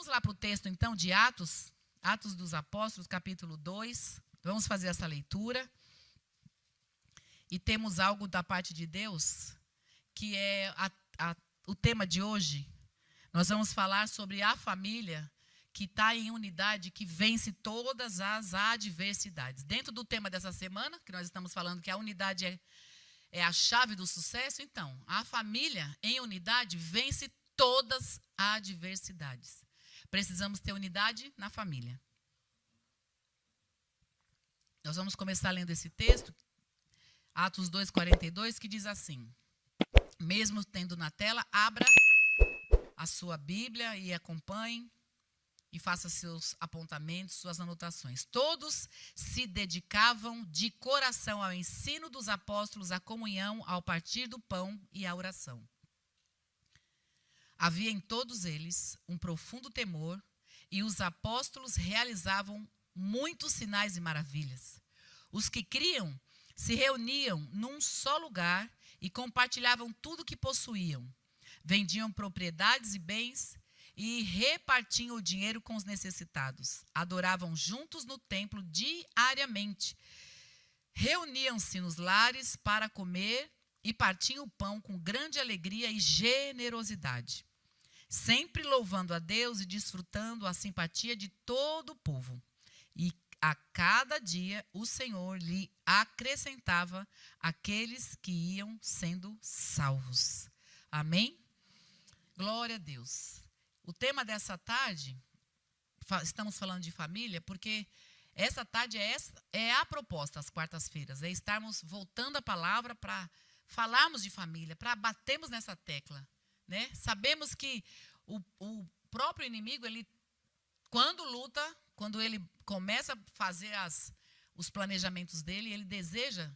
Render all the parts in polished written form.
Vamos lá para o texto, então, de Atos, Atos dos Apóstolos, capítulo 2. Vamos fazer essa leitura. E temos algo da parte de Deus, que é o tema de hoje. Nós vamos falar sobre a família que está em unidade, que vence todas as adversidades. Dentro do tema dessa semana, que nós estamos falando que a unidade é a chave do sucesso, então, a família em unidade vence todas as adversidades. Precisamos ter unidade na família. Nós vamos começar lendo esse texto, Atos 2:42, que diz assim: mesmo tendo na tela, abra a sua Bíblia e acompanhe e faça seus apontamentos, suas anotações. Todos se dedicavam de coração ao ensino dos apóstolos, à comunhão, ao partir do pão e à oração. Havia em todos eles um profundo temor, e os apóstolos realizavam muitos sinais e maravilhas. Os que criam se reuniam num só lugar e compartilhavam tudo o que possuíam. Vendiam propriedades e bens e repartiam o dinheiro com os necessitados. Adoravam juntos no templo diariamente. Reuniam-se nos lares para comer e partiam o pão com grande alegria e generosidade, sempre louvando a Deus e desfrutando a simpatia de todo o povo. E a cada dia o Senhor lhe acrescentava aqueles que iam sendo salvos. Amém? Glória a Deus. O tema dessa tarde, estamos falando de família, porque essa tarde é a proposta, às quartas-feiras, é estarmos voltando a palavra para falarmos de família, para batermos nessa tecla, né? Sabemos que o próprio inimigo, ele, quando luta, quando ele começa a fazer os planejamentos dele, ele deseja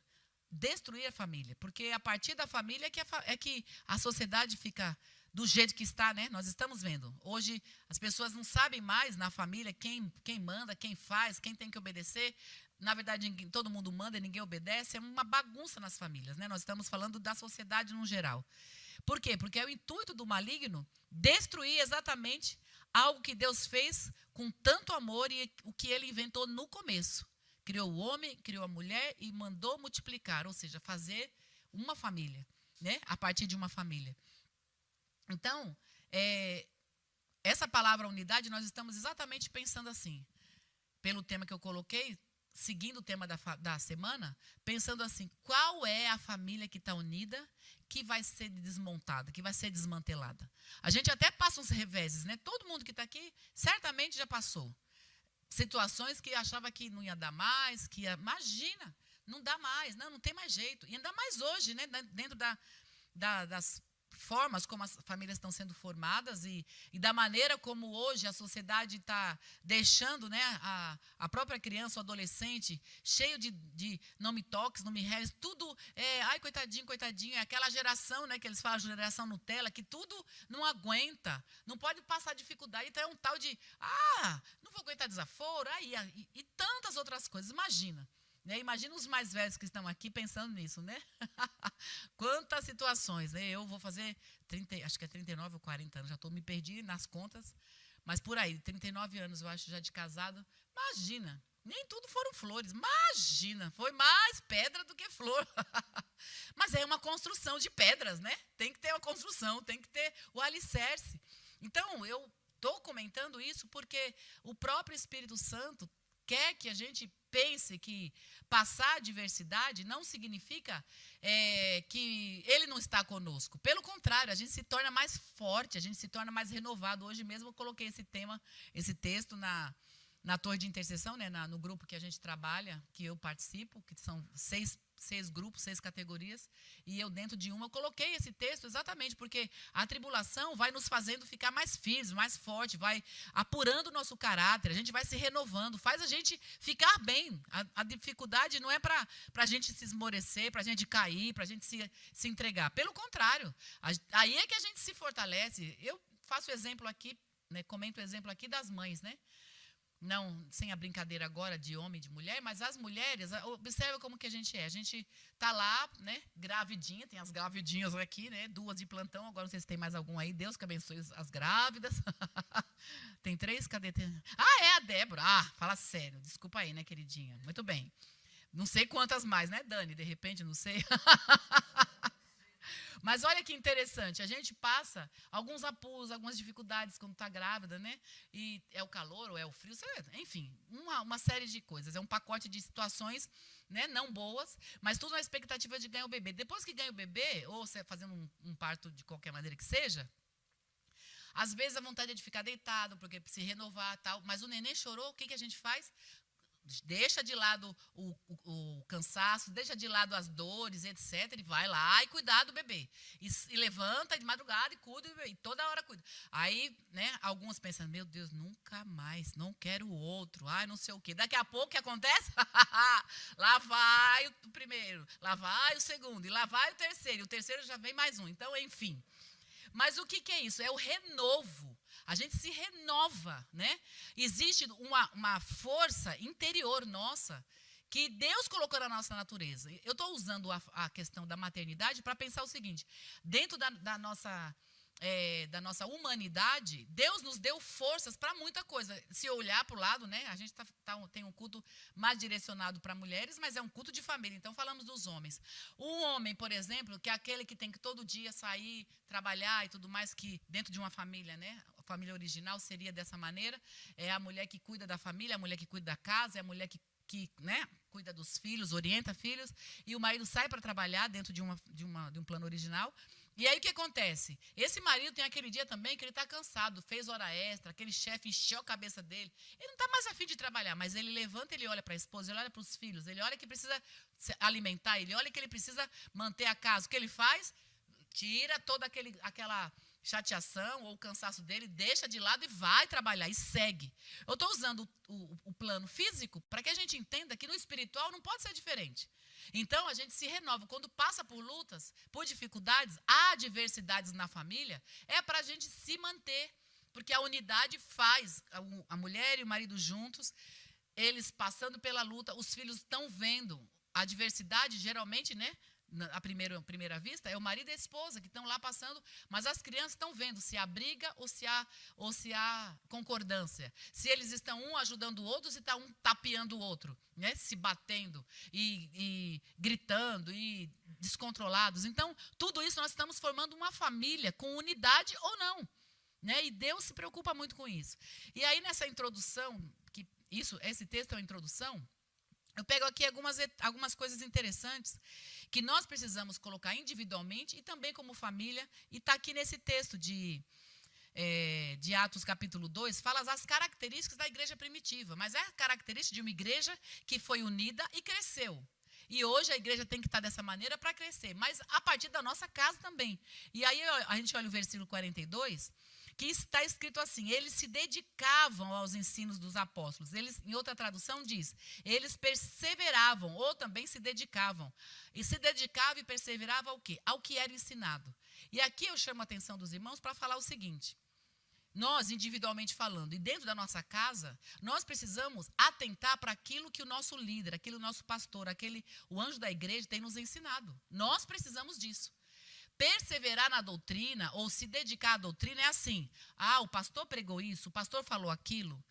destruir a família, porque a partir da família é que a sociedade fica do jeito que está, né? Nós estamos vendo. Hoje as pessoas não sabem mais na família quem manda, quem faz, quem tem que obedecer. Na verdade, todo mundo manda e ninguém obedece. É uma bagunça nas famílias, né? Nós estamos falando da sociedade no geral. Por quê? Porque é o intuito do maligno destruir exatamente algo que Deus fez com tanto amor e o que ele inventou no começo. Criou o homem, criou a mulher e mandou multiplicar, ou seja, fazer uma família, né? A partir de uma família. Então, essa palavra unidade, nós estamos exatamente pensando assim, pelo tema que eu coloquei, seguindo o tema da semana, pensando assim, qual é a família que está unida, que vai ser desmontada, que vai ser desmantelada. A gente até passa uns reveses, né? Todo mundo que está aqui certamente já passou. Situações que achava que não ia dar mais, imagina, não dá mais, não tem mais jeito. E ainda mais hoje, né? Dentro das formas como as famílias estão sendo formadas e da maneira como hoje a sociedade está deixando, né, a própria criança ou adolescente cheio de não me toques, não me reles, tudo ai, coitadinho, coitadinho, é aquela geração, né, que eles falam, geração Nutella, que tudo não aguenta, não pode passar dificuldade, então é um tal de, não vou aguentar desaforo, e tantas outras coisas, imagina. Imagina os mais velhos que estão aqui pensando nisso, né? Quantas situações, né? Eu vou fazer 30, acho que é 39 ou 40 anos, já me perdi nas contas, mas por aí, 39 anos eu acho já de casado. Imagina, nem tudo foram flores, imagina, foi mais pedra do que flor. Mas é uma construção de pedras, né? Tem que ter uma construção, tem que ter o alicerce. Então, eu estou comentando isso porque o próprio Espírito Santo quer que a gente pense que passar a adversidade não significa que ele não está conosco. Pelo contrário, a gente se torna mais forte, a gente se torna mais renovado. Hoje mesmo eu coloquei esse texto na torre de intercessão, né, no grupo que a gente trabalha, que eu participo, que são seis grupos, 6 categorias, e eu dentro de uma eu coloquei esse texto exatamente porque a tribulação vai nos fazendo ficar mais firmes, mais forte, vai apurando o nosso caráter, a gente vai se renovando, faz a gente ficar bem. A dificuldade não é para a gente se esmorecer, para a gente cair, para a gente se entregar. Pelo contrário, aí é que a gente se fortalece. Eu faço exemplo aqui, né, comento o exemplo aqui das mães, né? não, sem a brincadeira agora de homem e de mulher, mas as mulheres, observa como que a gente é. A gente tá lá, né, gravidinha, tem as gravidinhas aqui, né, 2 de plantão, agora não sei se tem mais algum aí, Deus que abençoe as grávidas. Tem 3, cadê? É a Débora. Fala sério, desculpa aí, né, queridinha. Muito bem. Não sei quantas mais, né, Dani? De repente, não sei. Mas olha que interessante, a gente passa alguns apuros, algumas dificuldades quando está grávida, né? E é o calor ou é o frio, enfim, uma série de coisas. É um pacote de situações, né, não boas, mas tudo na expectativa de ganhar o bebê. Depois que ganha o bebê, ou você fazendo um parto de qualquer maneira que seja, às vezes a vontade é de ficar deitado, porque se renovar e tal, mas o neném chorou, o que a gente faz? Deixa de lado o cansaço, deixa de lado as dores, etc. E vai lá e cuidar do bebê. E levanta de madrugada e cuida, e toda hora cuida. Aí, né, alguns pensam, meu Deus, nunca mais, não quero outro, não sei o quê. Daqui a pouco, o que acontece? Lá vai o primeiro, lá vai o segundo, e lá vai o terceiro. E o terceiro já vem mais um. Então, enfim. Mas o que é isso? É o renovo. A gente se renova, né? Existe uma força interior nossa que Deus colocou na nossa natureza. Eu estou usando a questão da maternidade para pensar o seguinte: dentro da nossa humanidade, Deus nos deu forças para muita coisa. Se olhar para o lado, né? A gente tem um culto mais direcionado para mulheres, mas é um culto de família. Então, falamos dos homens. O homem, por exemplo, que é aquele que tem que todo dia sair, trabalhar e tudo mais, que dentro de uma família, né? A família original seria dessa maneira. É a mulher que cuida da família, a mulher que cuida da casa, é a mulher que né, cuida dos filhos, orienta filhos, e o marido sai para trabalhar dentro de um plano original. E aí o que acontece? Esse marido tem aquele dia também que ele está cansado, fez hora extra, aquele chefe encheu a cabeça dele. Ele não está mais a fim de trabalhar, mas ele levanta, ele olha para a esposa, ele olha para os filhos, ele olha que precisa se alimentar, ele olha que ele precisa manter a casa. O que ele faz? Tira toda aquela chateação ou o cansaço dele, deixa de lado e vai trabalhar, e segue. Eu estou usando o plano físico para que a gente entenda que no espiritual não pode ser diferente. Então, a gente se renova. Quando passa por lutas, por dificuldades, adversidades na família, é para a gente se manter. Porque a unidade faz a mulher e o marido juntos, eles passando pela luta, os filhos estão vendo. A adversidade, geralmente, né? À primeira vista, é o marido e a esposa que estão lá passando, mas as crianças estão vendo se há briga ou se há concordância. Se eles estão um ajudando o outro, se está um tapeando o outro, né? Se batendo e gritando e descontrolados. Então, tudo isso nós estamos formando uma família com unidade ou não, né? E Deus se preocupa muito com isso. E aí, nessa introdução, esse texto é uma introdução, eu pego aqui algumas coisas interessantes que nós precisamos colocar individualmente e também como família. E está aqui nesse texto de Atos capítulo 2, fala as características da igreja primitiva. Mas é a característica de uma igreja que foi unida e cresceu. E hoje a igreja tem que estar dessa maneira para crescer, mas a partir da nossa casa também. E aí a gente olha o versículo 42, que está escrito assim: eles se dedicavam aos ensinos dos apóstolos. Eles, em outra tradução diz, eles perseveravam, ou também se dedicavam. E se dedicavam e perseveravam ao quê? Ao que era ensinado. E aqui eu chamo a atenção dos irmãos para falar o seguinte: nós, individualmente falando, e dentro da nossa casa, nós precisamos atentar para aquilo que o nosso líder, aquele o nosso pastor, o anjo da igreja tem nos ensinado. Nós precisamos disso. Perseverar na doutrina ou se dedicar à doutrina é assim: o pastor pregou isso, o pastor falou aquilo,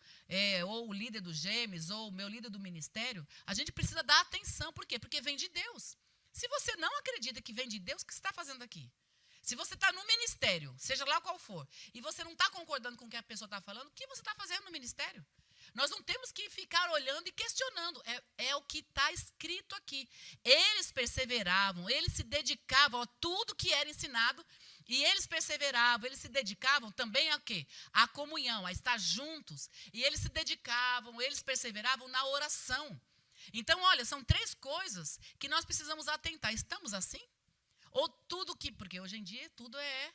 ou o líder dos Gêmeos, ou o meu líder do ministério. A gente precisa dar atenção. Por quê? Porque vem de Deus. Se você não acredita que vem de Deus, o que você está fazendo aqui? Se você está no ministério, seja lá qual for, e você não está concordando com o que a pessoa está falando, o que você está fazendo no ministério? Nós não temos que ficar olhando e questionando. É o que está escrito aqui. Eles perseveravam, eles se dedicavam a tudo que era ensinado, e eles perseveravam, eles se dedicavam também a quê? A comunhão, a estar juntos. E eles se dedicavam, eles perseveravam na oração. Então, olha, são 3 coisas que nós precisamos atentar. Estamos assim? Ou tudo porque hoje em dia tudo é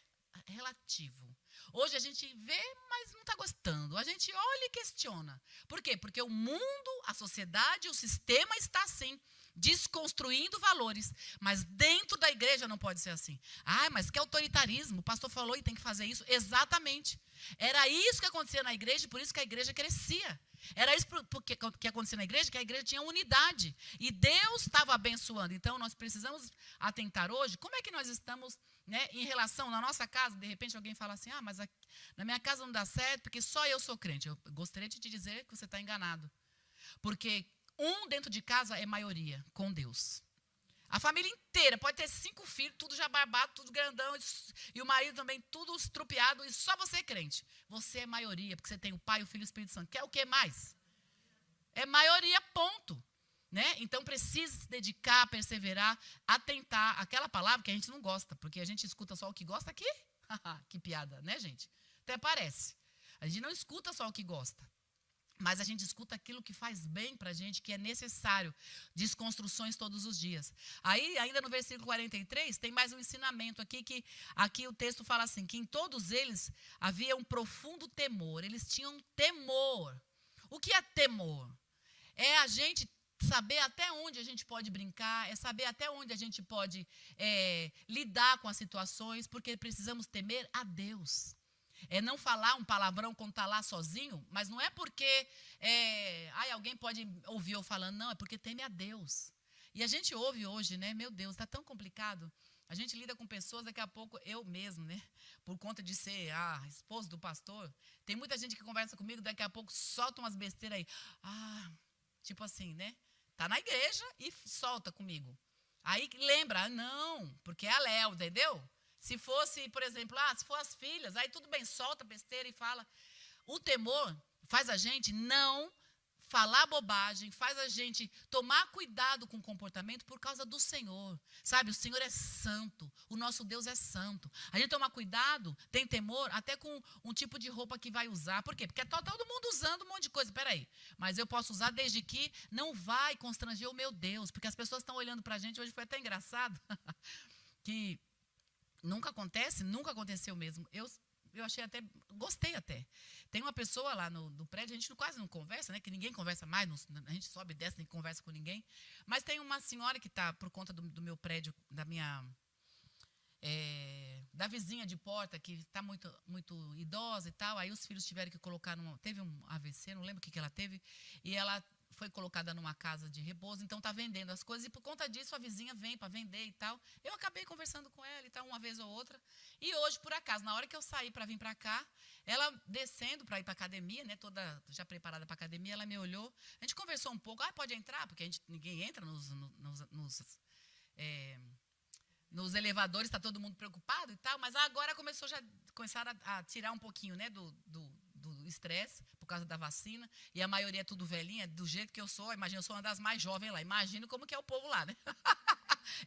relativo. Hoje a gente vê, mas não está gostando. A gente olha e questiona. Por quê? Porque o mundo, a sociedade, o sistema está assim, desconstruindo valores. Mas dentro da igreja não pode ser assim. Mas que autoritarismo, o pastor falou e tem que fazer isso. Exatamente. Era isso que acontecia na igreja, e por isso que a igreja crescia. Era isso que acontecia na igreja, que a igreja tinha unidade. E Deus estava abençoando. Então, nós precisamos atentar hoje, como é que nós estamos, né, em relação, na nossa casa, de repente alguém fala assim, mas na minha casa não dá certo, porque só eu sou crente. Eu gostaria de te dizer que você está enganado. Porque dentro de casa é maioria, com Deus. A família inteira, pode ter 5 filhos, tudo já barbado, tudo grandão, e o marido também, tudo estrupiado, e só você é crente. Você é maioria, porque você tem o Pai, o Filho e o Espírito Santo. Quer o que mais? É maioria, ponto. Né? Então, precisa se dedicar, perseverar, atentar. Aquela palavra que a gente não gosta, porque a gente escuta só o que gosta aqui. Que piada, né, gente? Até parece. A gente não escuta só o que gosta. Mas a gente escuta aquilo que faz bem para a gente, que é necessário, desconstruções todos os dias. Aí, ainda no versículo 43, tem mais um ensinamento aqui, que aqui o texto fala assim, que em todos eles havia um profundo temor, eles tinham temor. O que é temor? É a gente saber até onde a gente pode brincar, é saber até onde a gente pode lidar com as situações, porque precisamos temer a Deus. É não falar um palavrão quando está lá sozinho, mas não é porque alguém pode ouvir eu falando, não, é porque teme a Deus. E a gente ouve hoje, né? Meu Deus, está tão complicado. A gente lida com pessoas, daqui a pouco, eu mesmo, né? Por conta de ser a esposa do pastor, tem muita gente que conversa comigo, daqui a pouco solta umas besteiras aí. Tipo assim, né? Tá na igreja e solta comigo. Aí lembra, não, porque é a Léo, entendeu? Se fosse, por exemplo, se for as filhas, aí tudo bem, solta besteira e fala. O temor faz a gente não falar bobagem, faz a gente tomar cuidado com o comportamento por causa do Senhor. Sabe, o Senhor é santo, o nosso Deus é santo. A gente toma cuidado, tem temor, até com um tipo de roupa que vai usar. Por quê? Porque está todo mundo usando um monte de coisa. Peraí, mas eu posso usar desde que não vai constranger o meu Deus. Porque as pessoas estão olhando para a gente, hoje foi até engraçado, que nunca aconteceu mesmo. Eu achei até, gostei até. Tem uma pessoa lá no prédio, a gente quase não conversa, né? Que ninguém conversa mais, a gente sobe e desce, nem conversa com ninguém. Mas tem uma senhora que está, por conta do meu prédio, da vizinha de porta, que está muito, muito idosa e tal. Aí os filhos tiveram que colocar, teve um AVC, não lembro o que ela teve, e ela foi colocada numa casa de repouso, então está vendendo as coisas, e por conta disso a vizinha vem para vender e tal. Eu acabei conversando com ela e tal, uma vez ou outra, e hoje, por acaso, na hora que eu saí para vir para cá, ela descendo para ir para a academia, né, toda já preparada para a academia, ela me olhou, a gente conversou um pouco, pode entrar, porque ninguém entra nos elevadores, está todo mundo preocupado e tal, mas agora começaram a tirar um pouquinho, né, do estresse, por causa da vacina, e a maioria é tudo velhinha, do jeito que eu sou, imagina, eu sou uma das mais jovens lá, imagina como que é o povo lá, né?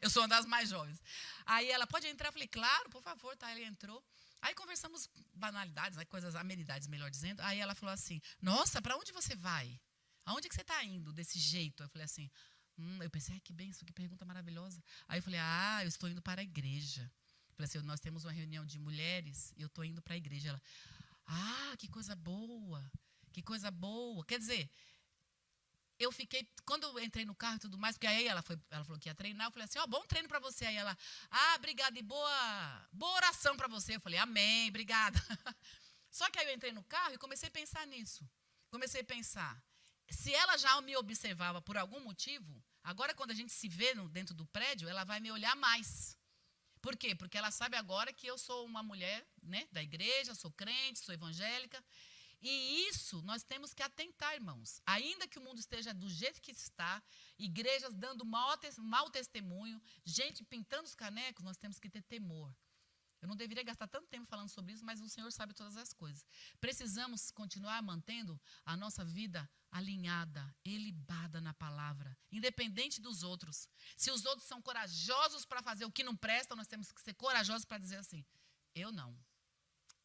Eu sou uma das mais jovens. Aí ela, pode entrar? Eu falei, claro, por favor, tá, ela entrou. Aí conversamos banalidades, né, coisas, amenidades, melhor dizendo, aí ela falou assim, nossa, para onde você vai? Aonde que você está indo desse jeito? Eu falei assim, eu pensei, que benção, que pergunta maravilhosa. Aí eu falei, eu estou indo para a igreja. Eu falei assim, nós temos uma reunião de mulheres e eu estou indo para a igreja. Ela, que coisa boa, que coisa boa. Quer dizer, eu fiquei, quando eu entrei no carro e tudo mais, porque aí ela falou que ia treinar, eu falei assim, bom treino para você. Aí ela, obrigada e boa oração para você. Eu falei, amém, obrigada. Só que aí eu entrei no carro e comecei a pensar nisso. Comecei a pensar, se ela já me observava por algum motivo, agora quando a gente se vê dentro do prédio, ela vai me olhar mais. Por quê? Porque ela sabe agora que eu sou uma mulher, né, da igreja, sou crente, sou evangélica. E isso nós temos que atentar, irmãos. Ainda que o mundo esteja do jeito que está, igrejas dando mau testemunho, gente pintando os canecos, nós temos que ter temor. Eu não deveria gastar tanto tempo falando sobre isso, mas o Senhor sabe todas as coisas. Precisamos continuar mantendo a nossa vida alinhada, ilibada na palavra, independente dos outros. Se os outros são corajosos para fazer o que não presta, nós temos que ser corajosos para dizer assim, eu não.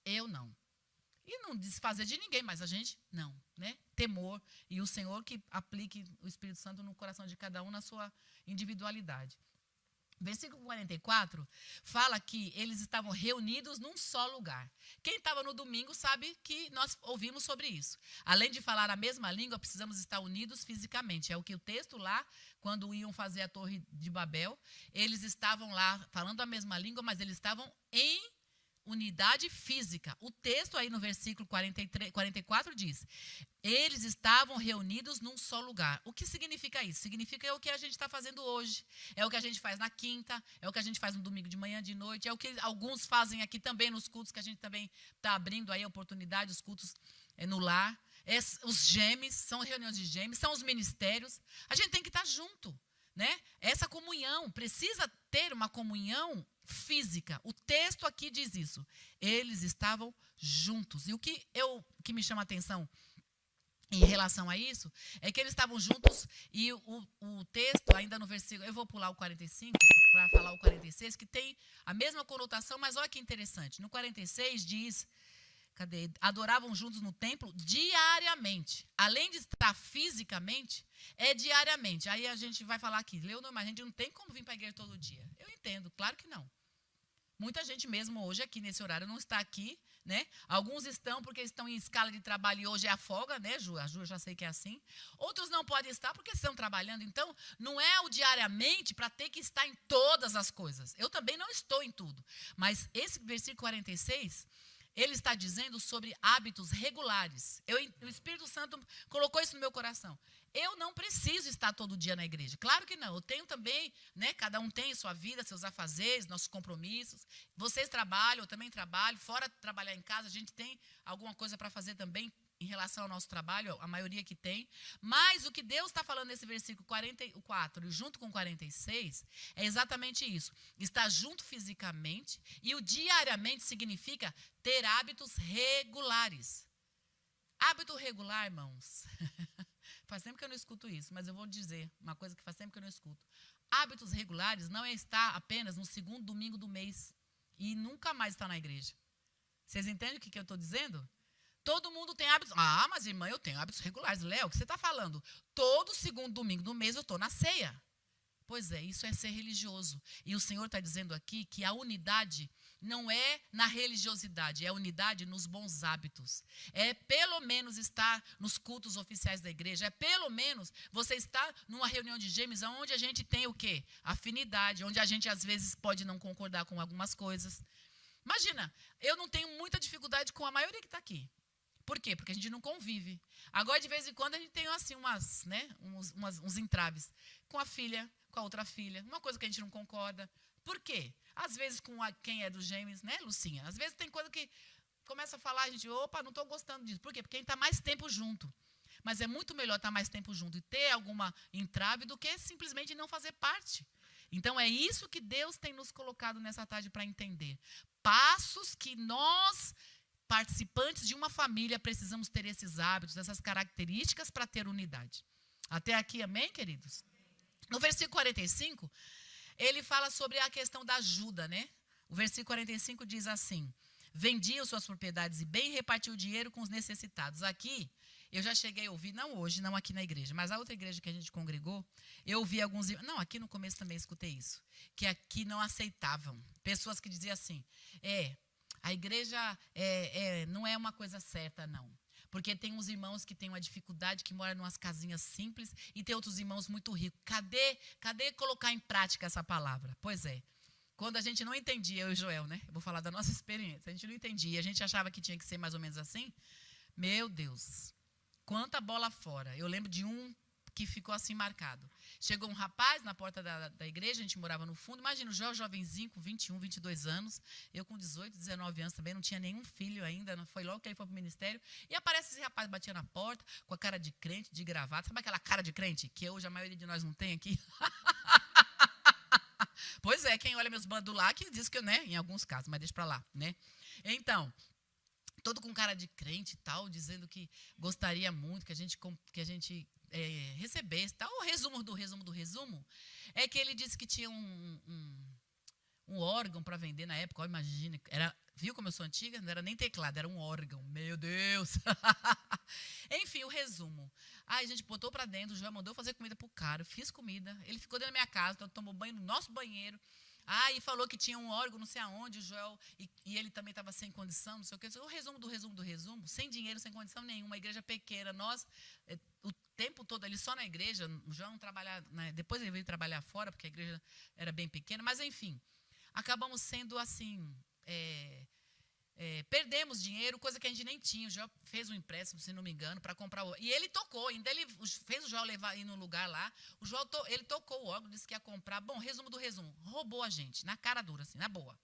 E não desfazer de ninguém, mas a gente não, né? Temor, e o Senhor que aplique o Espírito Santo no coração de cada um na sua individualidade. Versículo 44 fala que eles estavam reunidos num só lugar. Quem estava no domingo sabe que nós ouvimos sobre isso. Além de falar a mesma língua, precisamos estar unidos fisicamente. É o que o texto lá, quando iam fazer a Torre de Babel, eles estavam lá falando a mesma língua, mas eles estavam em unidade física. O texto aí no versículo 44 diz: eles estavam reunidos num só lugar. O que significa isso? Significa é o que a gente está fazendo hoje. É o que a gente faz na quinta, é o que a gente faz no domingo de manhã, de noite, é o que alguns fazem aqui também nos cultos, que a gente também está abrindo aí a oportunidade, os cultos no lar. Os GEMs, são reuniões de GEMs, são os ministérios. A gente tem que estar junto, né? Essa comunhão, precisa ter uma comunhão física. O texto aqui diz isso. Eles estavam juntos. E o que me chama a atenção em relação a isso, é que eles estavam juntos e o texto, ainda no versículo, eu vou pular o 45 para falar o 46, que tem a mesma conotação, mas olha que interessante. No 46 diz, adoravam juntos no templo diariamente. Além de estar fisicamente, é diariamente. Aí a gente vai falar aqui, Leonor, mas a gente não tem como vir para a igreja todo dia. Eu entendo, claro que não. Muita gente mesmo hoje aqui nesse horário não está aqui, né? Alguns estão porque estão em escala de trabalho e hoje é a folga, né, Ju? A Ju eu já sei que é assim. Outros não podem estar porque estão trabalhando. Então, não é o diariamente para ter que estar em todas as coisas. Eu também não estou em tudo. Mas esse versículo 46, ele está dizendo sobre hábitos regulares. O Espírito Santo colocou isso no meu coração. Eu não preciso estar todo dia na igreja. Claro que não. Eu tenho também, né? Cada um tem sua vida, seus afazeres, nossos compromissos. Vocês trabalham, eu também trabalho. Fora trabalhar em casa, a gente tem alguma coisa para fazer também em relação ao nosso trabalho, a maioria que tem. Mas o que Deus está falando nesse versículo 44, junto com 46, é exatamente isso. Estar junto fisicamente e o diariamente significa ter hábitos regulares. Hábito regular, irmãos. Faz tempo que eu não escuto isso, mas eu vou dizer uma coisa que faz tempo que eu não escuto. Hábitos regulares não é estar apenas no segundo domingo do mês e nunca mais estar na igreja. Vocês entendem o que eu estou dizendo? Todo mundo tem hábitos. Ah, mas irmã, eu tenho hábitos regulares. Léo, o que você está falando? Todo segundo domingo do mês eu estou na ceia. Pois é, isso é ser religioso. E o Senhor está dizendo aqui que a unidade não é na religiosidade, é a unidade nos bons hábitos. É pelo menos estar nos cultos oficiais da igreja. É pelo menos você estar numa reunião de gêmeos onde a gente tem o quê? Afinidade, onde a gente às vezes pode não concordar com algumas coisas. Imagina, eu não tenho muita dificuldade com a maioria que está aqui. Por quê? Porque a gente não convive. Agora, de vez em quando, a gente tem assim, uns entraves com a filha, com a outra filha, uma coisa que a gente não concorda. Por quem? Às vezes com quem é dos gêmeos, né, Lucinha? Às vezes tem coisa que começa a falar, a gente, opa, não estou gostando disso. Por quê? Porque a gente está mais tempo junto. Mas é muito melhor estar mais tempo junto e ter alguma entrave do que simplesmente não fazer parte. Então, é isso que Deus tem nos colocado nessa tarde para entender. Passos que nós, participantes de uma família, precisamos ter esses hábitos, essas características para ter unidade. Até aqui, amém, queridos? No versículo 45, ele fala sobre a questão da ajuda, né? O versículo 45 diz assim: vendiam suas propriedades e bem repartiu o dinheiro com os necessitados. Aqui, eu já cheguei a ouvir, não hoje, não aqui na igreja, mas a outra igreja que a gente congregou, eu ouvi alguns, não, aqui no começo também escutei isso, que aqui não aceitavam. Pessoas que diziam assim, a igreja não é uma coisa certa, não. Porque tem uns irmãos que têm uma dificuldade, que moram em umas casinhas simples, e tem outros irmãos muito ricos. Cadê colocar em prática essa palavra? Pois é. Quando a gente não entendia, eu e Joel, né? Eu vou falar da nossa experiência. A gente não entendia, a gente achava que tinha que ser mais ou menos assim. Meu Deus, quanta bola fora. Eu lembro de um que ficou assim marcado. Chegou um rapaz na porta da igreja, a gente morava no fundo. Imagina o Joel, jovenzinho, com 21, 22 anos. Eu com 18, 19 anos também, não tinha nenhum filho ainda. Não foi logo que ele foi para o ministério. E aparece esse rapaz, batia na porta, com a cara de crente, de gravata. Sabe aquela cara de crente que hoje a maioria de nós não tem aqui? Pois é, quem olha meus bandos lá, que diz que eu, né? Em alguns casos, mas deixa para lá, né? Então, todo com cara de crente e tal, dizendo que gostaria muito que a gente recebesse. Tal. O resumo do resumo é que ele disse que tinha um órgão para vender na época. Ó, imagina, viu como eu sou antiga? Não era nem teclado, era um órgão. Meu Deus! Enfim, o resumo. Aí a gente botou para dentro, o Joel mandou fazer comida pro cara, eu fiz comida, ele ficou dentro da minha casa, então tomou banho no nosso banheiro. E falou que tinha um órgão, não sei aonde, o Joel, e ele também estava sem condição, não sei o que. O resumo do resumo, sem dinheiro, sem condição nenhuma, uma igreja pequena. Nós, o tempo todo ali só na igreja, o Joel não trabalhava, né, depois ele veio trabalhar fora, porque a igreja era bem pequena, mas enfim, acabamos sendo assim, perdemos dinheiro, coisa que a gente nem tinha. O Joel fez um empréstimo, se não me engano, para comprar o... E ele tocou, ainda ele fez o Joel levar ir no lugar lá. O Joel, ele tocou o órgão, disse que ia comprar. Bom, resumo do resumo, roubou a gente, na cara dura, assim, na boa.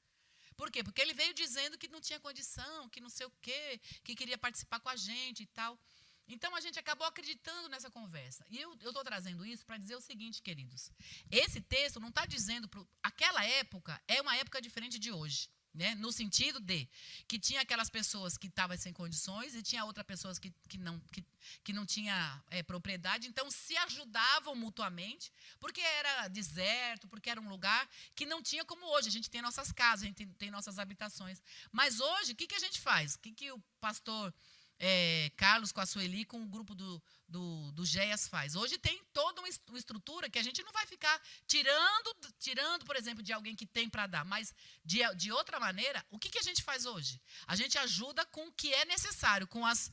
Por quê? Porque ele veio dizendo que não tinha condição, que não sei o quê, que queria participar com a gente e tal. Então, a gente acabou acreditando nessa conversa. E eu estou trazendo isso para dizer o seguinte, queridos. Esse texto não está dizendo... Aquela época é uma época diferente de hoje. Né? No sentido de que tinha aquelas pessoas que estavam sem condições e tinha outras pessoas que não tinha propriedade, então se ajudavam mutuamente, porque era deserto, porque era um lugar que não tinha como hoje. A gente tem nossas casas, a gente tem nossas habitações. Mas hoje, o que a gente faz? O que o pastor Carlos com a Sueli, com o grupo do GEAS faz? Hoje tem toda uma estrutura que a gente não vai ficar tirando, por exemplo, de alguém que tem para dar, mas de outra maneira, o que a gente faz hoje? A gente ajuda com o que é necessário, com as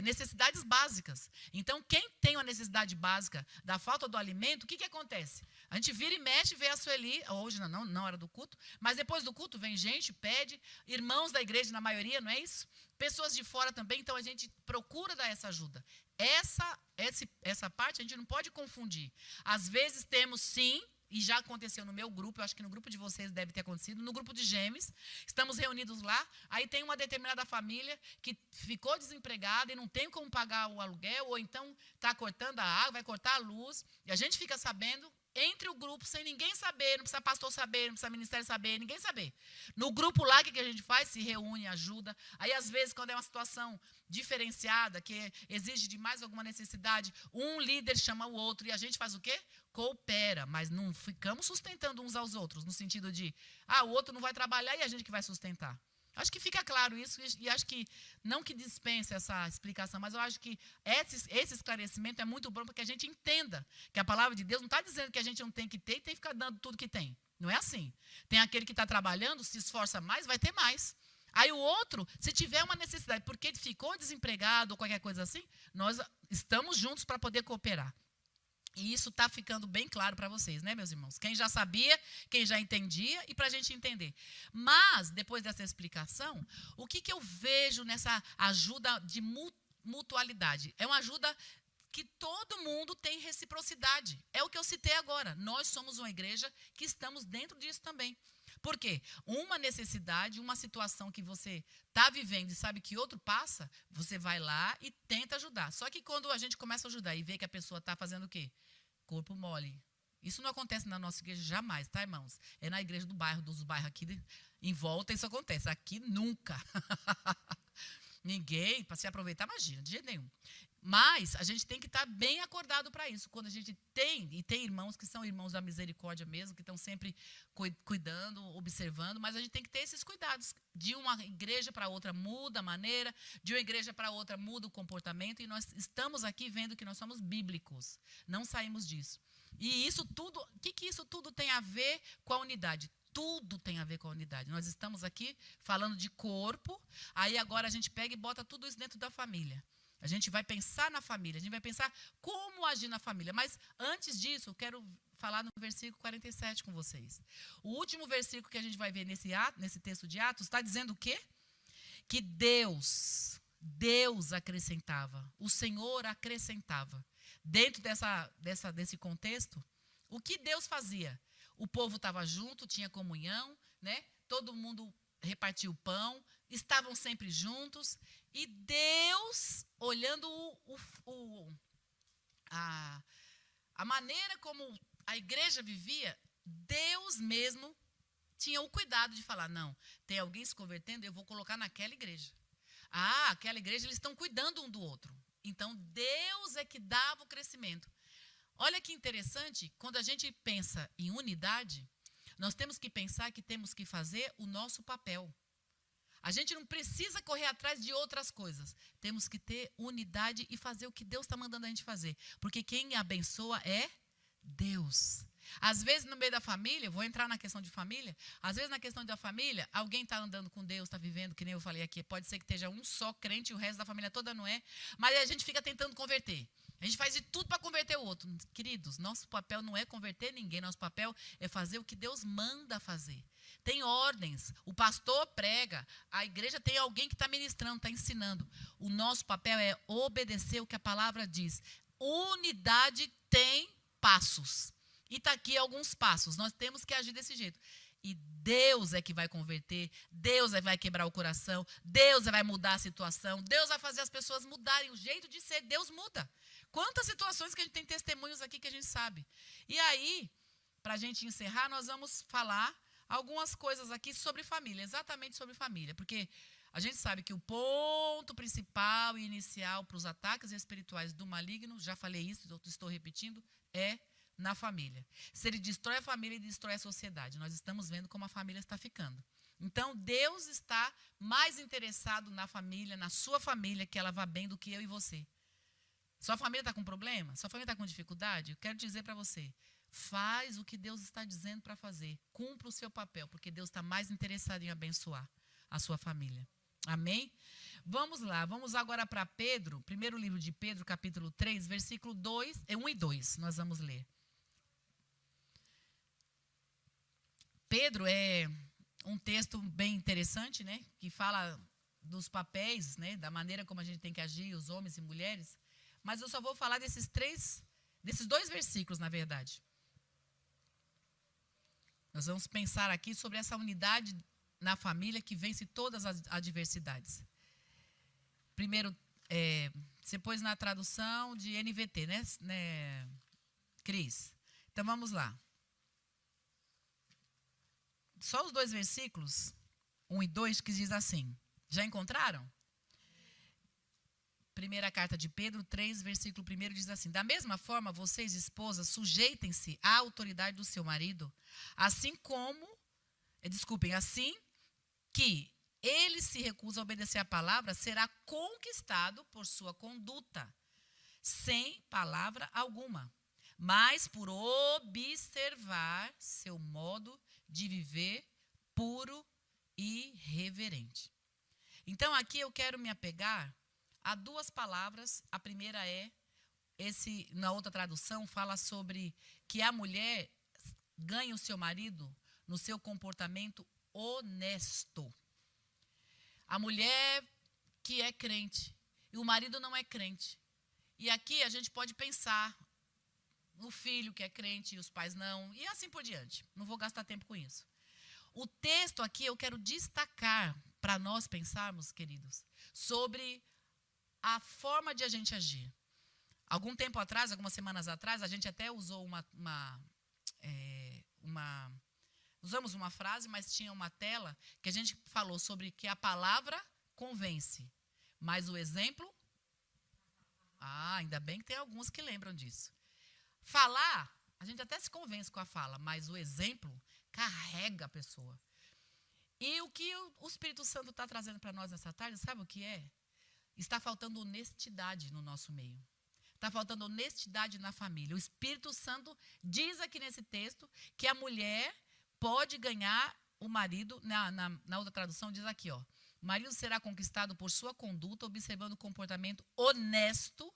necessidades básicas. Então, quem tem uma necessidade básica da falta do alimento, o que acontece? A gente vira e mexe, vê a Sueli, hoje não era do culto, mas depois do culto vem gente, pede, irmãos da igreja na maioria, não é isso? Pessoas de fora também, então a gente procura dar essa ajuda. Essa parte a gente não pode confundir. Às vezes temos sim, e já aconteceu no meu grupo, eu acho que no grupo de vocês deve ter acontecido, no grupo de gêmeos, estamos reunidos lá, aí tem uma determinada família que ficou desempregada e não tem como pagar o aluguel, ou então está cortando a água, vai cortar a luz, e a gente fica sabendo entre o grupo, sem ninguém saber, não precisa pastor saber, não precisa ministério saber, ninguém saber. No grupo lá, o que a gente faz? Se reúne, ajuda. Aí, às vezes, quando é uma situação diferenciada, que exige de mais alguma necessidade, um líder chama o outro e a gente faz o quê? Coopera, mas não ficamos sustentando uns aos outros, no sentido de, o outro não vai trabalhar e a gente que vai sustentar. Acho que fica claro isso, e acho que, não que dispense essa explicação, mas eu acho que esse esclarecimento é muito bom para que a gente entenda que a palavra de Deus não está dizendo que a gente não tem que ter e tem que ficar dando tudo que tem. Não é assim. Tem aquele que está trabalhando, se esforça mais, vai ter mais. Aí o outro, se tiver uma necessidade, porque ele ficou desempregado ou qualquer coisa assim, nós estamos juntos para poder cooperar. E isso está ficando bem claro para vocês, né, meus irmãos? Quem já sabia, quem já entendia, e para a gente entender. Mas, depois dessa explicação, o que eu vejo nessa ajuda de mutualidade? É uma ajuda que todo mundo tem reciprocidade. É o que eu citei agora. Nós somos uma igreja que estamos dentro disso também. Por quê? Uma necessidade, uma situação que você está vivendo e sabe que outro passa, você vai lá e tenta ajudar. Só que quando a gente começa a ajudar e vê que a pessoa está fazendo o quê? Corpo mole. Isso não acontece na nossa igreja jamais, tá, irmãos? É na igreja do bairro, dos bairros aqui em volta, isso acontece. Aqui nunca. Ninguém, para se aproveitar, imagina, de jeito nenhum. Mas a gente tem que estar bem acordado para isso. Quando a gente tem irmãos que são irmãos da misericórdia mesmo, que estão sempre cuidando, observando, mas a gente tem que ter esses cuidados. De uma igreja para outra muda a maneira, de uma igreja para outra muda o comportamento, e nós estamos aqui vendo que nós somos bíblicos. Não saímos disso. E isso tudo, o que isso tudo tem a ver com a unidade? Tudo tem a ver com a unidade. Nós estamos aqui falando de corpo, aí agora a gente pega e bota tudo isso dentro da família. A gente vai pensar na família, a gente vai pensar como agir na família. Mas antes disso, eu quero falar no versículo 47 com vocês. O último versículo que a gente vai ver nesse texto de Atos, está dizendo o quê? Que Deus acrescentava, o Senhor acrescentava. Dentro desse contexto, o que Deus fazia? O povo estava junto, tinha comunhão, né? Todo mundo repartia o pão, estavam sempre juntos, e Deus, olhando a maneira como a igreja vivia, Deus mesmo tinha o cuidado de falar, não, tem alguém se convertendo, eu vou colocar naquela igreja. Aquela igreja, eles estão cuidando um do outro. Então, Deus é que dava o crescimento. Olha que interessante, quando a gente pensa em unidade, nós temos que pensar que temos que fazer o nosso papel. A gente não precisa correr atrás de outras coisas. Temos que ter unidade e fazer o que Deus está mandando a gente fazer. Porque quem abençoa é Deus. Às vezes, no meio da família, vou entrar na questão de família, às vezes na questão da família, alguém está andando com Deus, está vivendo, que nem eu falei aqui, pode ser que esteja um só crente e o resto da família toda não é, mas a gente fica tentando converter. A gente faz de tudo para converter o outro. Queridos, nosso papel não é converter ninguém, nosso papel é fazer o que Deus manda fazer. tem ordens. O pastor prega, a igreja tem alguém que está ministrando, está ensinando. O nosso papel é obedecer o que a palavra diz. Unidade tem passos. E está aqui alguns passos. Nós temos que agir desse jeito. E Deus é que vai converter, Deus é que vai quebrar o coração, Deus vai mudar a situação, Deus vai fazer as pessoas mudarem o jeito de ser, Deus muda. Quantas situações que a gente tem testemunhos aqui que a gente sabe. E aí, para a gente encerrar, nós vamos falar algumas coisas aqui sobre família, exatamente sobre família, porque a gente sabe que o ponto principal e inicial para os ataques espirituais do maligno, já falei isso, estou repetindo, é na família. Se ele destrói a família, ele destrói a sociedade. Nós estamos vendo como a família está ficando. Então, Deus está mais interessado na família, na sua família, que ela vá bem do que eu e você. Sua família está com problema? Sua família está com dificuldade? Eu quero dizer para você, faz o que Deus está dizendo para fazer. Cumpra o seu papel, porque Deus está mais interessado em abençoar a sua família. Amém? Vamos lá, vamos agora para Pedro, primeiro livro de Pedro, capítulo 3, versículo 1 e 2, nós vamos ler. Pedro é um texto bem interessante, né? Que fala dos papéis, né? Da maneira como a gente tem que agir, os homens e mulheres. Mas eu só vou falar desses dois versículos, na verdade. Nós vamos pensar aqui sobre essa unidade na família que vence todas as adversidades. Primeiro, você pôs na tradução de NVT, né, Cris? Então, vamos lá. Só os dois versículos, 1 e 2, que diz assim. Já encontraram? Primeira carta de Pedro 3, versículo 1 diz assim: da mesma forma, vocês, esposas, sujeitem-se à autoridade do seu marido, assim que ele se recusa a obedecer a palavra, será conquistado por sua conduta, sem palavra alguma, mas por observar seu modo de viver puro e reverente. Então, aqui eu quero me apegar a duas palavras. A primeira na outra tradução, fala sobre que a mulher ganha o seu marido no seu comportamento honesto. A mulher que é crente e o marido não é crente. E aqui a gente pode pensar no filho que é crente e os pais não, e assim por diante. Não vou gastar tempo com isso. O texto aqui eu quero destacar para nós pensarmos, queridos, sobre a forma de a gente agir. Algum tempo atrás, algumas semanas atrás, a gente até usou usamos uma frase, mas tinha uma tela que a gente falou sobre que a palavra convence, mas o exemplo... ainda bem que tem alguns que lembram disso. Falar, a gente até se convence com a fala, mas o exemplo carrega a pessoa. E o que o Espírito Santo está trazendo para nós nessa tarde, sabe o que é? Está faltando honestidade no nosso meio. Está faltando honestidade na família. O Espírito Santo diz aqui nesse texto que a mulher pode ganhar o marido, na outra tradução diz aqui, ó, o marido será conquistado por sua conduta, observando o comportamento honesto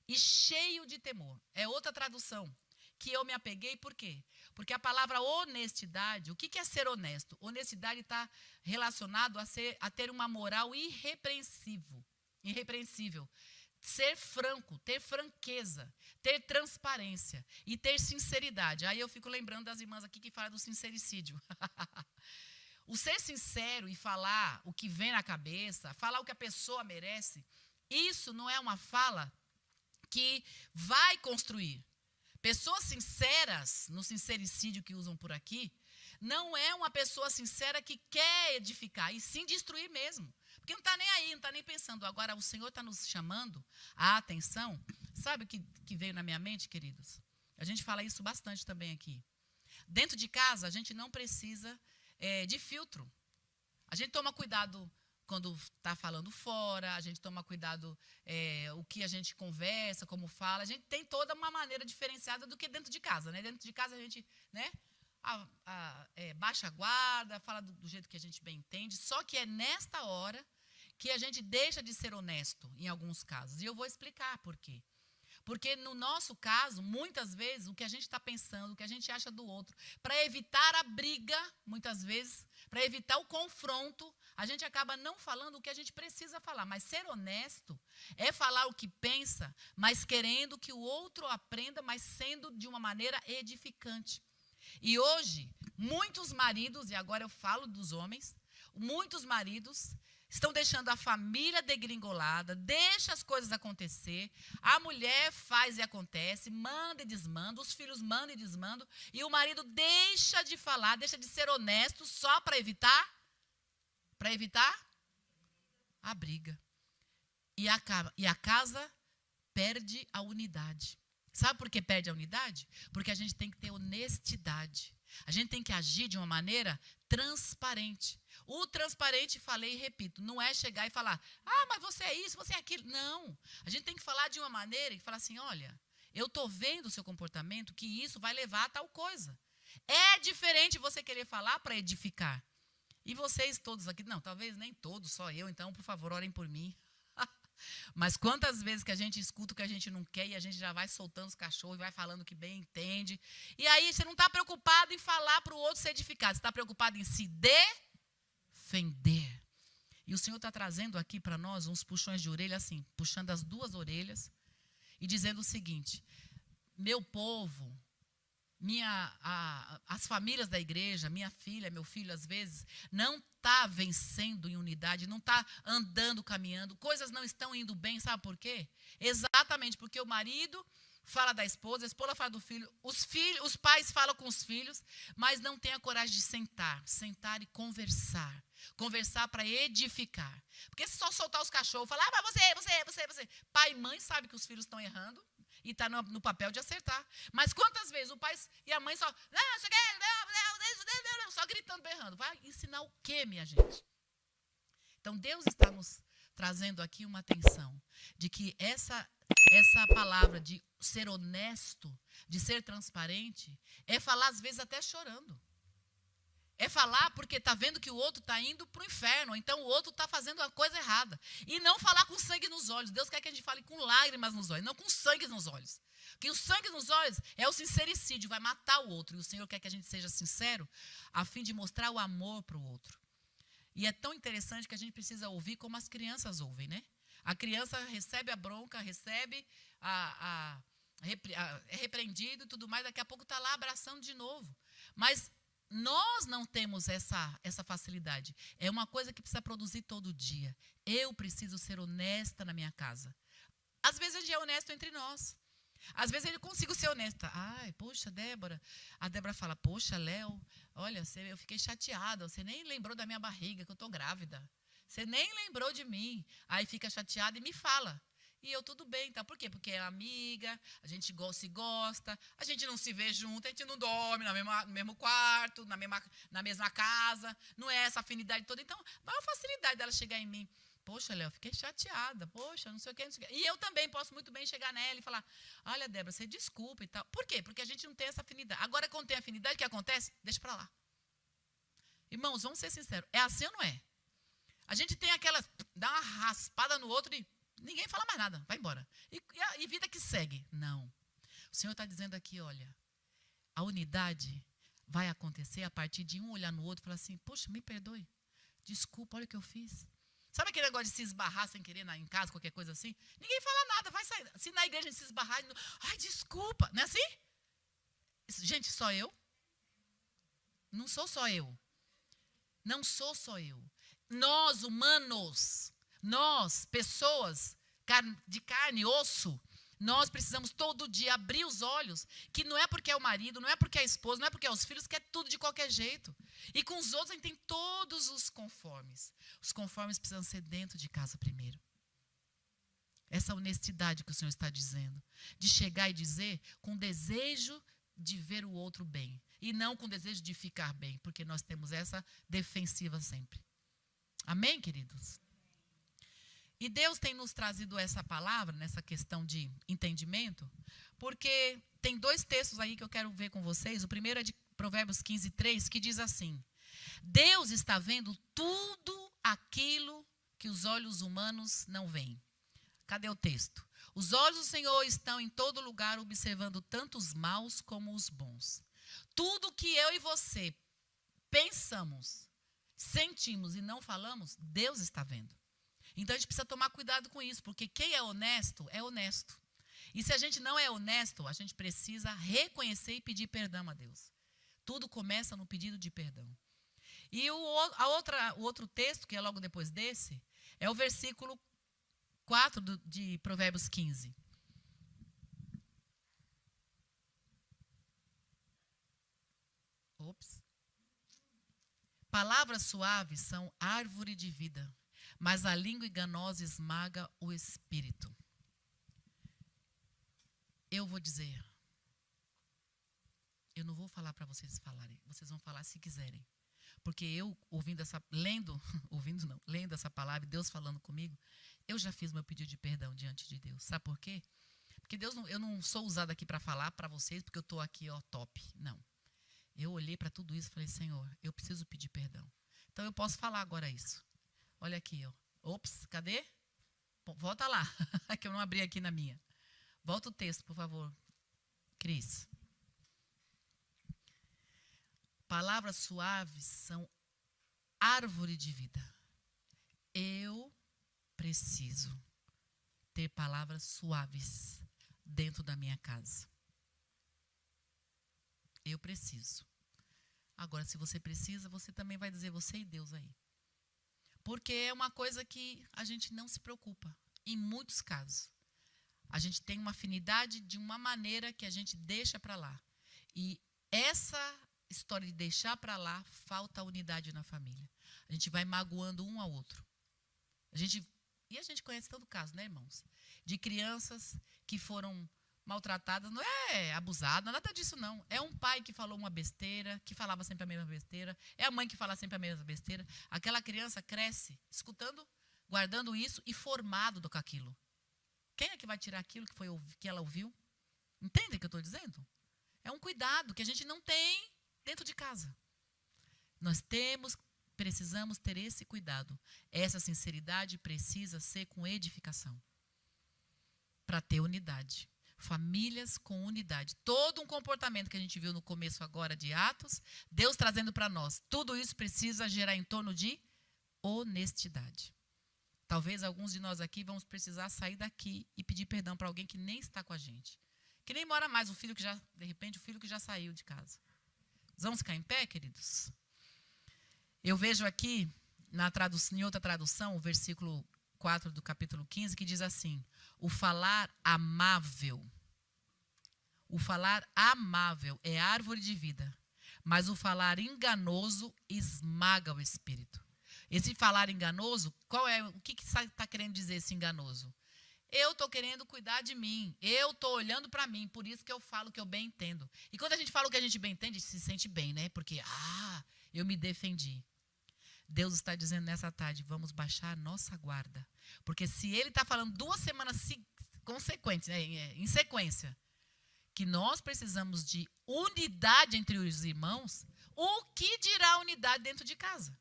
e cheio de temor. É outra tradução que eu me apeguei, por quê? Porque a palavra honestidade, o que é ser honesto? Honestidade está relacionado a ter uma moral irrepreensível. Ser franco, ter franqueza, ter transparência e ter sinceridade. Aí eu fico lembrando das irmãs aqui que falam do sincericídio. O ser sincero e falar o que vem na cabeça, falar o que a pessoa merece, isso não é uma fala que vai construir. Pessoas sinceras, no sincericídio que usam por aqui, não é uma pessoa sincera que quer edificar, e sim destruir mesmo. Porque não está nem aí, não está nem pensando. Agora, o Senhor está nos chamando a atenção. Sabe o que veio na minha mente, queridos? A gente fala isso bastante também aqui. Dentro de casa, a gente não precisa de filtro. A gente toma cuidado quando está falando fora, a gente toma cuidado o que a gente conversa, como fala. A gente tem toda uma maneira diferenciada do que dentro de casa, né? Dentro de casa a gente, né, baixa a guarda, fala do jeito que a gente bem entende. Só que é nesta hora que a gente deixa de ser honesto, em alguns casos. E eu vou explicar por quê. Porque no nosso caso, muitas vezes, o que a gente está pensando, o que a gente acha do outro, para evitar a briga, muitas vezes, para evitar o confronto, a gente acaba não falando o que a gente precisa falar. Mas ser honesto é falar o que pensa, mas querendo que o outro aprenda, mas sendo de uma maneira edificante. E hoje, muitos maridos, e agora eu falo dos homens, muitos maridos estão deixando a família degringolada, deixa as coisas acontecer, a mulher faz e acontece, manda e desmanda, os filhos mandam e desmandam, e o marido deixa de falar, deixa de ser honesto só para evitar a briga. E a casa perde a unidade. Sabe por que perde a unidade? Porque a gente tem que ter honestidade. A gente tem que agir de uma maneira transparente. O transparente, falei e repito, não é chegar e falar, mas você é isso, você é aquilo. Não. A gente tem que falar de uma maneira e falar assim, olha, eu estou vendo o seu comportamento, que isso vai levar a tal coisa. É diferente você querer falar para edificar. E vocês todos aqui, não, talvez nem todos, só eu, então, por favor, orem por mim. Mas quantas vezes que a gente escuta o que a gente não quer e a gente já vai soltando os cachorros e vai falando o que bem entende. E aí você não está preocupado em falar para o outro ser edificado, você está preocupado em se defender. E o Senhor está trazendo aqui para nós uns puxões de orelha, assim, puxando as duas orelhas e dizendo o seguinte, meu povo, as famílias da igreja, minha filha, meu filho, às vezes, não está vencendo em unidade, não está andando, caminhando, coisas não estão indo bem, sabe por quê? Exatamente porque o marido fala da esposa, a esposa fala do filho, os pais falam com os filhos, mas não tem a coragem de sentar e conversar para edificar. Porque se só soltar os cachorros, falar, mas você, pai e mãe sabem que os filhos estão errando, e está no papel de acertar. Mas quantas vezes o pai e a mãe só gritando, berrando. Vai ensinar o quê, minha gente? Então, Deus está nos trazendo aqui uma atenção de que essa palavra de ser honesto, de ser transparente, é falar às vezes até chorando. É falar porque está vendo que o outro está indo para o inferno, ou então o outro está fazendo a coisa errada. E não falar com sangue nos olhos. Deus quer que a gente fale com lágrimas nos olhos, não com sangue nos olhos. Porque o sangue nos olhos é o sincericídio, vai matar o outro. E o Senhor quer que a gente seja sincero, a fim de mostrar o amor para o outro. E é tão interessante que a gente precisa ouvir como as crianças ouvem, né? A criança recebe a bronca, é repreendido e tudo mais, daqui a pouco está lá abraçando de novo. Mas nós não temos essa facilidade. É uma coisa que precisa produzir todo dia. Eu preciso ser honesta na minha casa. Às vezes a gente é honesto entre nós. Às vezes eu consigo ser honesta. Ai, poxa, Débora. A Débora fala, poxa, Léo, olha, eu fiquei chateada. Você nem lembrou da minha barriga, que eu estou grávida. Você nem lembrou de mim. Aí fica chateada e me fala. E eu, tudo bem, tá? Por quê? Porque é amiga, a gente se gosta, a gente não se vê junto, a gente não dorme no mesmo quarto, na mesma casa, não é essa afinidade toda. Então, a maior facilidade dela chegar em mim, poxa, Léo, fiquei chateada, poxa, não sei o que, não sei o que. E eu também posso muito bem chegar nela e falar, olha, Débora, você desculpa e tal. Por quê? Porque a gente não tem essa afinidade. Agora, quando tem afinidade, o que acontece? Deixa pra lá. Irmãos, vamos ser sinceros, é assim ou não é? A gente tem dá uma raspada no outro e ninguém fala mais nada, vai embora. E vida que segue. Não. O Senhor está dizendo aqui, olha, a unidade vai acontecer a partir de um olhar no outro e falar assim, poxa, me perdoe, desculpa, olha o que eu fiz. Sabe aquele negócio de se esbarrar sem querer em casa, qualquer coisa assim? Ninguém fala nada, vai sair. Se na igreja a gente se esbarrar, ai, desculpa, não é assim? Gente, só eu? Não sou só eu. Não sou só eu. Nós, humanos, nós, pessoas de carne e osso, nós precisamos todo dia abrir os olhos, que não é porque é o marido, não é porque é a esposa, não é porque é os filhos, que é tudo de qualquer jeito. E com os outros a gente tem todos os conformes. Os conformes precisam ser dentro de casa primeiro. Essa honestidade que o Senhor está dizendo, de chegar e dizer com desejo de ver o outro bem, e não com desejo de ficar bem, porque nós temos essa defensiva sempre. Amém, queridos? E Deus tem nos trazido essa palavra, nessa questão de entendimento, porque tem 2 textos aí que eu quero ver com vocês. O primeiro é de Provérbios 15:3, que diz assim, Deus está vendo tudo aquilo que os olhos humanos não veem. Cadê o texto? Os olhos do Senhor estão em todo lugar, observando tanto os maus como os bons. Tudo que eu e você pensamos, sentimos e não falamos, Deus está vendo. Então a gente precisa tomar cuidado com isso, porque quem é honesto, é honesto. E se a gente não é honesto, a gente precisa reconhecer e pedir perdão a Deus. Tudo começa no pedido de perdão. E o outro texto, que é logo depois desse, é o versículo 4 de Provérbios 15. Palavras suaves são árvore de vida, mas a língua enganosa esmaga o espírito. Eu vou dizer, eu não vou falar para vocês falarem, vocês vão falar se quiserem. Porque eu, lendo essa palavra, Deus falando comigo, eu já fiz meu pedido de perdão diante de Deus. Sabe por quê? Porque eu não sou usada aqui para falar para vocês, porque eu estou aqui, top. Não. Eu olhei para tudo isso e falei, Senhor, eu preciso pedir perdão. Então eu posso falar agora isso. Olha aqui, cadê? Volta lá, que eu não abri aqui na minha. Volta o texto, por favor, Cris. Palavras suaves são árvore de vida. Eu preciso ter palavras suaves dentro da minha casa. Eu preciso. Agora, se você precisa, você também vai dizer você e Deus aí. Porque é uma coisa que a gente não se preocupa. Em muitos casos. A gente tem uma afinidade de uma maneira que a gente deixa para lá. E essa história de deixar para lá, falta unidade na família. A gente vai magoando um ao outro. E a gente conhece todo caso, né, irmãos? De crianças que foram maltratadas, não é abusada, nada disso não. É um pai que falou uma besteira, que falava sempre a mesma besteira. É a mãe que fala sempre a mesma besteira. Aquela criança cresce escutando, guardando isso e formado com aquilo. Quem é que vai tirar aquilo que ela ouviu? Entende o que eu estou dizendo? É um cuidado que a gente não tem dentro de casa. Nós precisamos ter esse cuidado. Essa sinceridade precisa ser com edificação. Para ter unidade. Famílias com unidade. Todo um comportamento que a gente viu no começo agora de Atos, Deus trazendo para nós. Tudo isso precisa gerar em torno de honestidade. Talvez alguns de nós aqui vamos precisar sair daqui e pedir perdão para alguém que nem está com a gente. Que nem mora mais, de repente, o filho que já saiu de casa. Vamos ficar em pé, queridos? Eu vejo aqui, em outra tradução, o versículo 4 do capítulo 15, que diz assim: o falar amável é árvore de vida, mas o falar enganoso esmaga o espírito. Esse falar enganoso, o que está querendo dizer esse enganoso? Eu estou querendo cuidar de mim, eu estou olhando para mim, por isso que eu falo que eu bem entendo. E quando a gente fala o que a gente bem entende, a gente se sente bem, né? Porque, eu me defendi. Deus está dizendo nessa tarde, vamos baixar a nossa guarda. Porque se Ele está falando 2 semanas em sequência, que nós precisamos de unidade entre os irmãos, o que dirá unidade dentro de casa?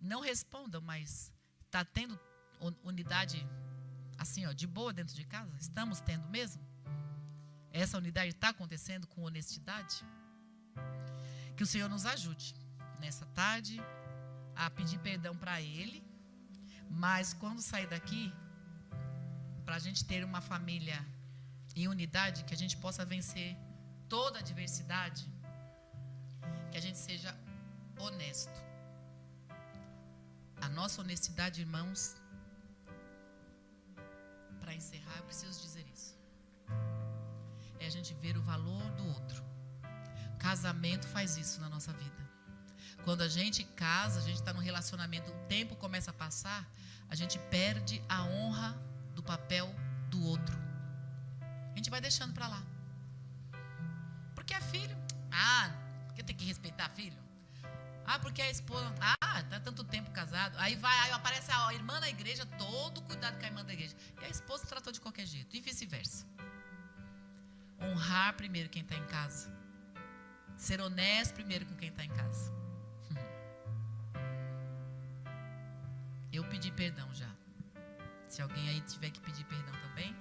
Não respondam, mas está tendo unidade assim, de boa dentro de casa? Estamos tendo mesmo? Essa unidade está acontecendo com honestidade? Que o Senhor nos ajude nessa tarde a pedir perdão para Ele, mas quando sair daqui, para a gente ter uma família em unidade, que a gente possa vencer toda a adversidade, que a gente seja honesto. A nossa honestidade, irmãos, para encerrar, eu preciso dizer isso. É a gente ver o valor do outro. Casamento faz isso na nossa vida. Quando a gente casa, a gente está no relacionamento, o tempo começa a passar, a gente perde a honra do papel do outro. A gente vai deixando para lá. Porque é filho. Porque tem que respeitar filho. Porque a esposa, tá tanto tempo casado. Aí aparece a irmã na igreja, todo cuidado com a irmã da igreja. E a esposa tratou de qualquer jeito, e vice-versa. Honrar primeiro quem está em casa. Ser honesto primeiro com quem está em casa. Eu pedi perdão já. Se alguém aí tiver que pedir perdão também.